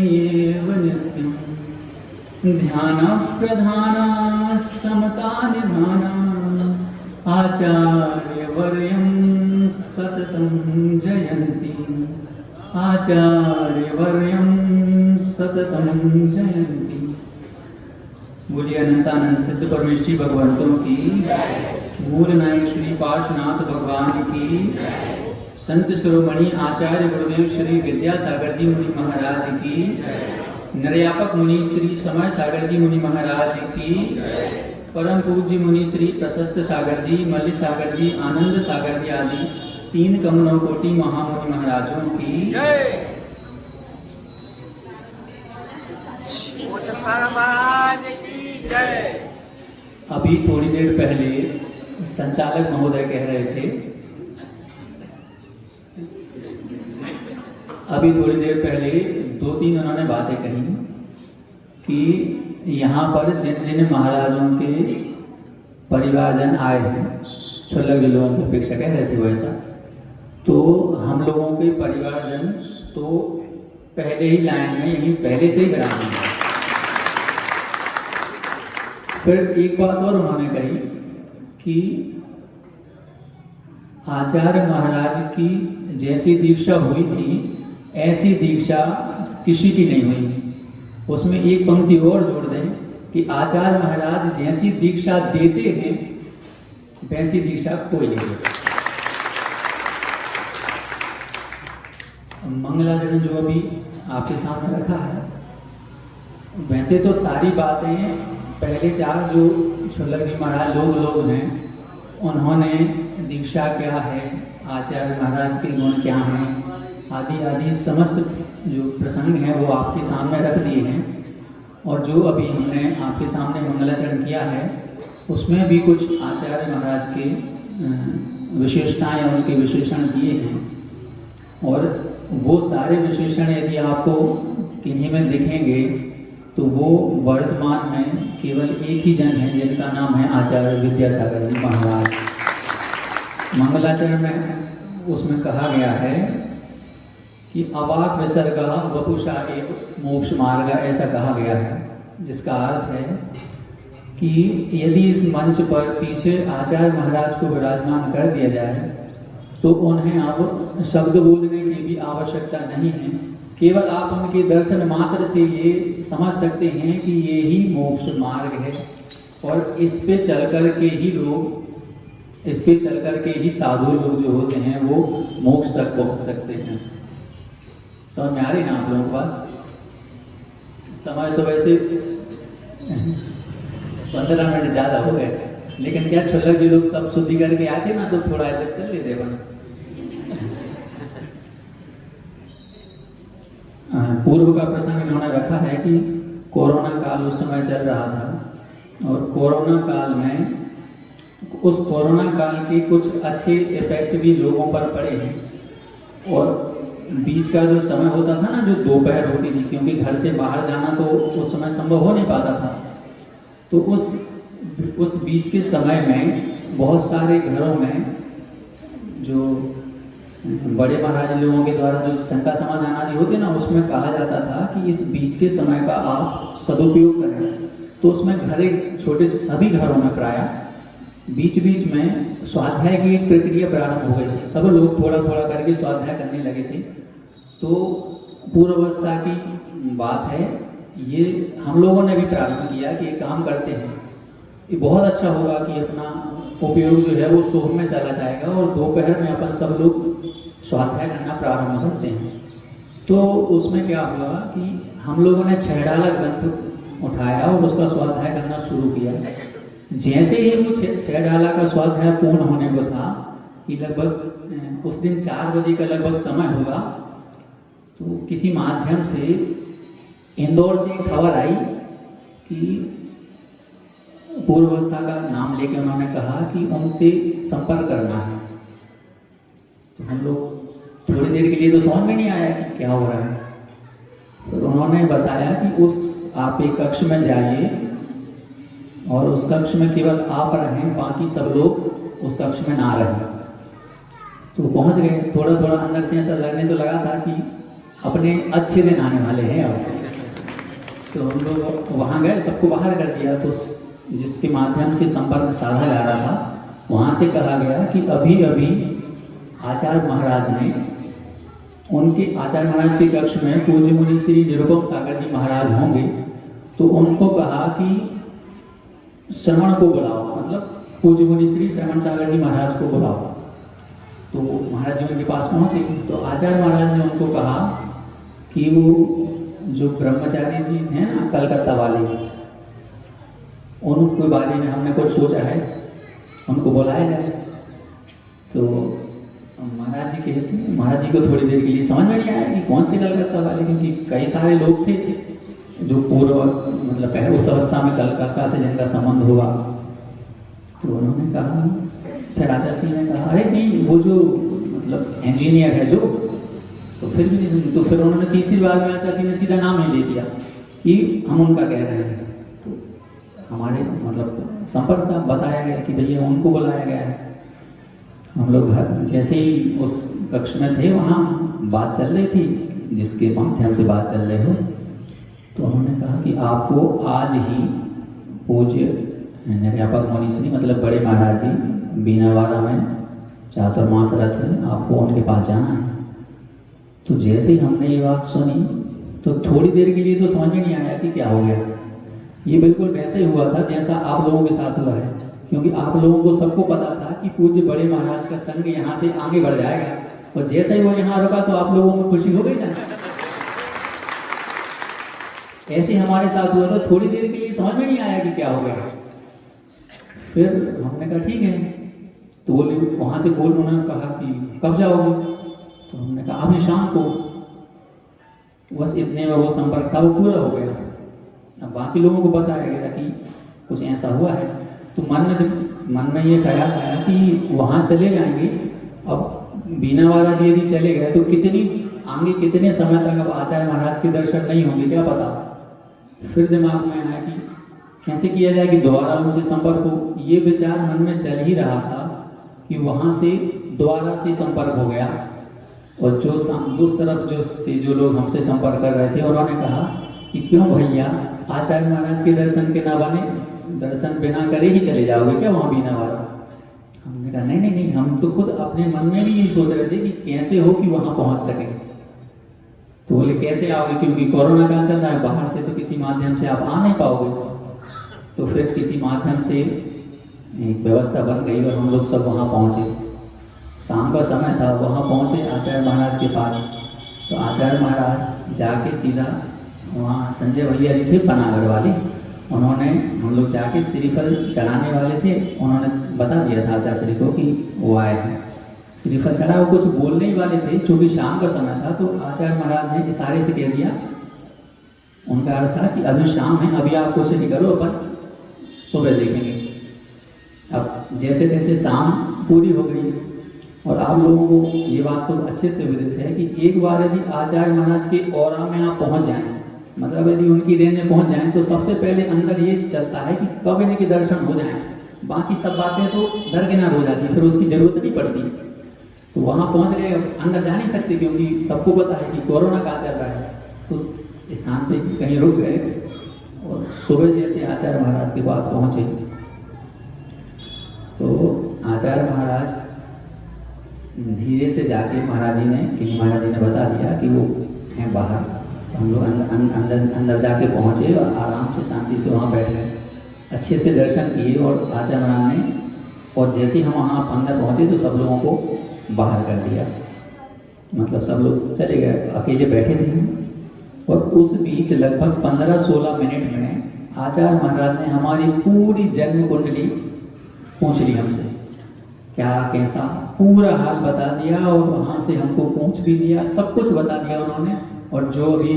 एव नित्यं ध्यानप्रधाना समता निधाना आचार्यवर्यं सततं जयन्ति आचार्यवर्यं सततं जयन्ति। बोलिए अनंतानंद सिद्ध परमेष्ठी भगवंतों की, मूल नायक श्री पार्श्वनाथ भगवान की, संत शिरोमणि आचार्य गुरुदेव श्री विद्यासागर जी मुनि महाराज की, निर्यापक मुनि श्री समय सागर जी मुनि महाराज की, परम पूज्य मुनि श्री प्रशस्त सागर जी, मल्ली सागर जी, आनंद सागर जी आदि 3 कमलों कोटि महामुनि महाराजों की। अभी थोड़ी देर पहले संचालक महोदय कह रहे थे, अभी थोड़ी देर पहले 2-3 उन्होंने बातें कही कि यहाँ पर जिन जिन महाराजों के परिवारजन आए हैं, छुल्लक लोगों की अपेक्षा कह रहे थे वैसा, तो हम लोगों के परिवारजन तो पहले ही लाइन में यहीं पहले से ही विराजमान है। फिर एक बात और उन्होंने कही कि आचार्य महाराज की जैसी दीक्षा हुई थी ऐसी दीक्षा किसी की नहीं हुई। उसमें एक पंक्ति और जोड़ दें कि आचार्य महाराज जैसी दीक्षा देते हैं वैसी दीक्षा कोई नहीं देता। मंगलाचरण जो अभी आपके सामने रखा है, वैसे तो सारी बातें पहले 4 जो छुल्लक जी महाराज लोग हैं उन्होंने दीक्षा क्या है, आचार्य महाराज के गुण क्या हैं, आदि आदि समस्त जो प्रसंग हैं वो आपके सामने रख दिए हैं। और जो अभी हमने आपके सामने मंगलाचरण किया है उसमें भी कुछ आचार्य महाराज के विशेषताएं और उनके विशेषण दिए हैं। और वो सारे विशेषण यदि आपको किन्हीं में दिखेंगे तो वो वर्तमान में केवल एक ही जन है जिनका नाम है आचार्य विद्यासागर जी महाराज। मंगलाचरण में उसमें कहा गया है कि अवाक विसर्गा वपुषा एक मोक्ष मार्ग, ऐसा कहा गया है, जिसका अर्थ है कि यदि इस मंच पर पीछे आचार्य महाराज को विराजमान कर दिया जाए तो उन्हें अब शब्द बोलने की भी आवश्यकता नहीं है, केवल आप उनके दर्शन मात्र से ये समझ सकते हैं कि ये ही मोक्ष मार्ग है और इस पे चल कर के ही साधु लोग जो होते हैं वो मोक्ष तक पहुंच सकते हैं। समझ में आ रही ना आप लोगों को बात? समय तो वैसे 15 मिनट ज़्यादा हो गए, लेकिन क्या छुल्लक जी लोग सब शुद्धि करके आते ना तो थोड़ा एडजस्ट कर लेते बना। पूर्व का प्रसंग इन्होंने रखा है कि कोरोना काल उस समय चल रहा था और कोरोना काल में उस कोरोना काल के कुछ अच्छे इफेक्ट भी लोगों पर पड़े हैं। और बीच का जो समय होता था ना, जो दोपहर होती थी, क्योंकि घर से बाहर जाना तो उस समय संभव हो नहीं पाता था, तो उस बीच के समय में बहुत सारे घरों में जो बड़े महाराज लोगों के द्वारा जो शंका समाधान आदि होते ना, उसमें कहा जाता था कि इस बीच के समय का आप सदुपयोग करें। तो उसमें छोटे सभी घरों में प्राय बीच बीच में स्वाध्याय की एक प्रक्रिया प्रारंभ हो गई थी। सब लोग थोड़ा थोड़ा करके स्वाध्याय करने लगे थे। तो पूर्वावस्था की बात है, ये हम लोगों ने भी प्रारंभ किया कि ये काम करते हैं, ये बहुत अच्छा होगा कि अपना उपयोग जो है वो शोभ में चला जाएगा और दोपहर में अपन सब लोग स्वाध्याय करना प्रारंभ करते हैं। तो उसमें क्या हुआ कि हम लोगों ने 6 डाला ग्रंथ उठाया और उसका स्वाध्याय करना शुरू किया। जैसे ही वो 6 डाला का स्वाध्याय पूर्ण होने को था कि लगभग उस दिन 4 बजे का लगभग समय होगा, तो किसी माध्यम से इंदौर से एक खबर आई कि पूर्वावस्था का नाम लेके उन्होंने कहा कि उनसे संपर्क करना है। तो हम लोग थोड़ी देर के लिए तो समझ में नहीं आया कि क्या हो रहा है। तो उन्होंने बताया कि आप एक कक्ष में जाइए और उस कक्ष में केवल आप रहें, बाकी सब लोग उस कक्ष में ना रहें। तो पहुंच गए। थोड़ा थोड़ा अंदर से ऐसा लगने तो लगा था कि अपने अच्छे दिन आने वाले हैं अब। तो हम लोग वहाँ गए, सबको बाहर कर दिया। तो जिसके माध्यम से संपर्क साधा जा रहा था, वहाँ से कहा गया कि अभी अभी आचार्य महाराज ने, उनके आचार्य महाराज के कक्ष में पूज्य मुनि श्री निरुपम सागर जी महाराज होंगे, तो उनको कहा कि श्रवण को बुलाओ, मतलब पूज्य मुनि श्री श्रवण सागर जी महाराज को बुलाओ। तो महाराज जी उनके पास पहुँचे। तो आचार्य महाराज ने उनको कहा कि वो जो ब्रह्मचारी जी थे ना कलकत्ता वाले, उनके बारे में हमने कुछ सोचा है, उनको बुलाया जाए। तो महाराज जी कहते हैं, महाराज जी को थोड़ी देर के लिए समझ में नहीं आया कि कौन से कलकत्ता वाले, क्योंकि कई सारे लोग थे जो पूर्व मतलब पहले उस अवस्था में कलकत्ता से जिनका संबंध हुआ। तो उन्होंने कहा, फिर आचार्य सिंह ने कहा, अरे नहीं वो जो मतलब इंजीनियर है जो, तो फिर भी नहीं। तो फिर उन्होंने तीसरी बार में आचार्य सिंह ने सीधा नाम ही ले दिया कि हम उनका कह रहे हैं। तो हमारे मतलब संपर्क साहब बताया गया कि भैया उनको बुलाया गया है। हम लोग घर जैसे ही उस कक्ष में थे, वहाँ बात चल रही थी, जिसके माध्यम से बात चल रही हो, तो उन्होंने कहा कि आपको आज ही पूज्य व्यापक मुनि श्री मतलब बड़े महाराज जी बीनावाड़ा में चातुर्मास रथ है, आपको उनके पास जाना है। तो जैसे ही हमने ये बात सुनी, तो थोड़ी देर के लिए तो समझ में नहीं आया कि क्या हो गया। ये बिल्कुल वैसे ही हुआ था जैसा आप लोगों के साथ हुआ है, क्योंकि आप लोगों को सबको पता था कि पूज्य बड़े महाराज का संघ यहाँ से आगे बढ़ जाएगा, और जैसे ही वो यहाँ रुका तो आप लोगों में खुशी हो गई ना। ऐसे हमारे साथ हुआ था, थोड़ी देर के लिए समझ में नहीं आया कि क्या हो गया। फिर हमने कहा ठीक है। तो बोले, वहाँ से बोल, उन्होंने कहा कि कब जाओगे? तो हमने कहा अभी शाम को। बस इतने में वो संपर्क था वो पूरा हो गया। अब बाकी लोगों को बताया गया कि कुछ ऐसा हुआ है। तो मन में ये ख्याल आया कि वहाँ चले जाएंगे, अब बीनावाड़ा भी यदि चले गए तो कितने समय तक अब आचार्य महाराज के दर्शन नहीं होंगे, क्या पता। फिर दिमाग में आया कि कैसे किया जाए कि दोबारा उनसे संपर्क हो। ये विचार मन में चल ही रहा था कि वहाँ से दोबारा से संपर्क हो गया, और जो उस तरफ जो लोग हमसे संपर्क कर रहे थे, उन्होंने कहा कि क्यों भैया आचार्य महाराज के दर्शन के ना बने, दर्शन बिना करे ही चले जाओगे क्या वहाँ बीनावाड़ा? हमने कहा नहीं नहीं नहीं, हम तो खुद अपने मन में भी यही सोच रहे थे कि कैसे हो कि वहाँ पहुँच सके। तो बोले कैसे आओगे, क्योंकि कोरोना का चल रहा है, बाहर से तो किसी माध्यम से आप आ नहीं पाओगे। तो फिर किसी माध्यम से एक व्यवस्था बन गई और हम लोग सब वहाँ पहुँचे। शाम का समय था, वहाँ पहुँचे आचार्य महाराज के पास। तो आचार्य महाराज जाके सीधा वहाँ संजय भैया जी थे पनागढ़ वाले, उन्होंने हम लोग जाके श्रीफल चढ़ाने वाले थे, उन्होंने बता दिया था आचार्य श्री को कि वो आए हैं। श्रीफल चढ़ा, वो कुछ बोलने ही वाले थे, चूँकि शाम का समय था। तो आचार्य महाराज ने इशारे से कह दिया, उनका अर्थ था कि अभी शाम है, अभी आप कुछ नहीं करो, अपन सुबह देखेंगे। अब जैसे तैसे शाम पूरी हो गई, और आप लोगों को ये बात तो अच्छे से विदित है कि एक बार यदि आचार्य महाराज के औरा में आप पहुंच जाएं, मतलब यदि उनकी रेंज में पहुंच जाएं, तो सबसे पहले अंदर ये चलता है कि कब इनके दर्शन हो जाएं। बाकी सब बातें तो दरकिनार हो जाती, फिर उसकी जरूरत नहीं पड़ती। तो वहाँ पहुँच गए, अंदर जा नहीं सकते क्योंकि सबको पता है कि कोरोना का चल रहा है। तो स्थान पे कहीं रुक गए, और सुबह जैसे आचार्य महाराज के पास पहुँचे, तो आचार्य महाराज धीरे से जाके महाराज जी ने बता दिया कि वो हैं बाहर। तो हम लोग अंदर जाके पहुँचे और आराम से शांति से वहाँ बैठ गए, अच्छे से दर्शन किए। और आचार्य महाराज ने, और जैसे ही हम वहाँ अंदर पहुँचे तो सब लोगों को बाहर कर दिया, मतलब सब लोग चले गए, अकेले बैठे थे। और उस बीच लगभग 15-16 मिनट में आचार्य महाराज ने हमारी पूरी जन्म कुंडली पूछ ली हमसे, क्या कैसा पूरा हाल बता दिया, और वहाँ से हमको पूछ भी दिया, सब कुछ बता दिया उन्होंने। और जो भी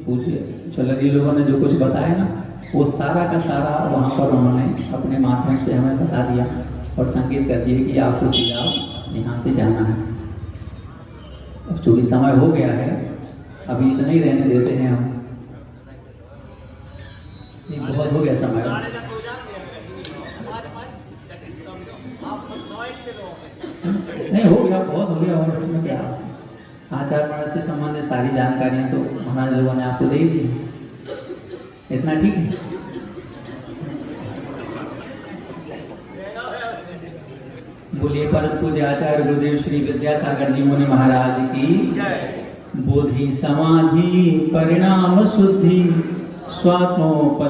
पूछे चलगी लोगों ने जो कुछ बताया ना, वो सारा का सारा वहाँ पर उन्होंने अपने माध्यम से हमें बता दिया, और संकेत कर दिए कि आपको सीधा यहाँ से जाना है। अब चूँकि समय हो गया है, अभी इतना ही रहने देते हैं हम, बहुत हो गया समय। नहीं हो गया, बहुत हो गया, और इसमें क्या। आचार वर्णन से संबंधित सारी जानकारियां तो महाराज लोगों ने आपको दे दी, इतना ठीक है। बोलिए परम पूज्य आचार्य गुरुदेव श्री विद्यासागर जी मुनि महाराज की। बोधि समाधि परिणाम शुद्धि स्वात्मोपलब्धि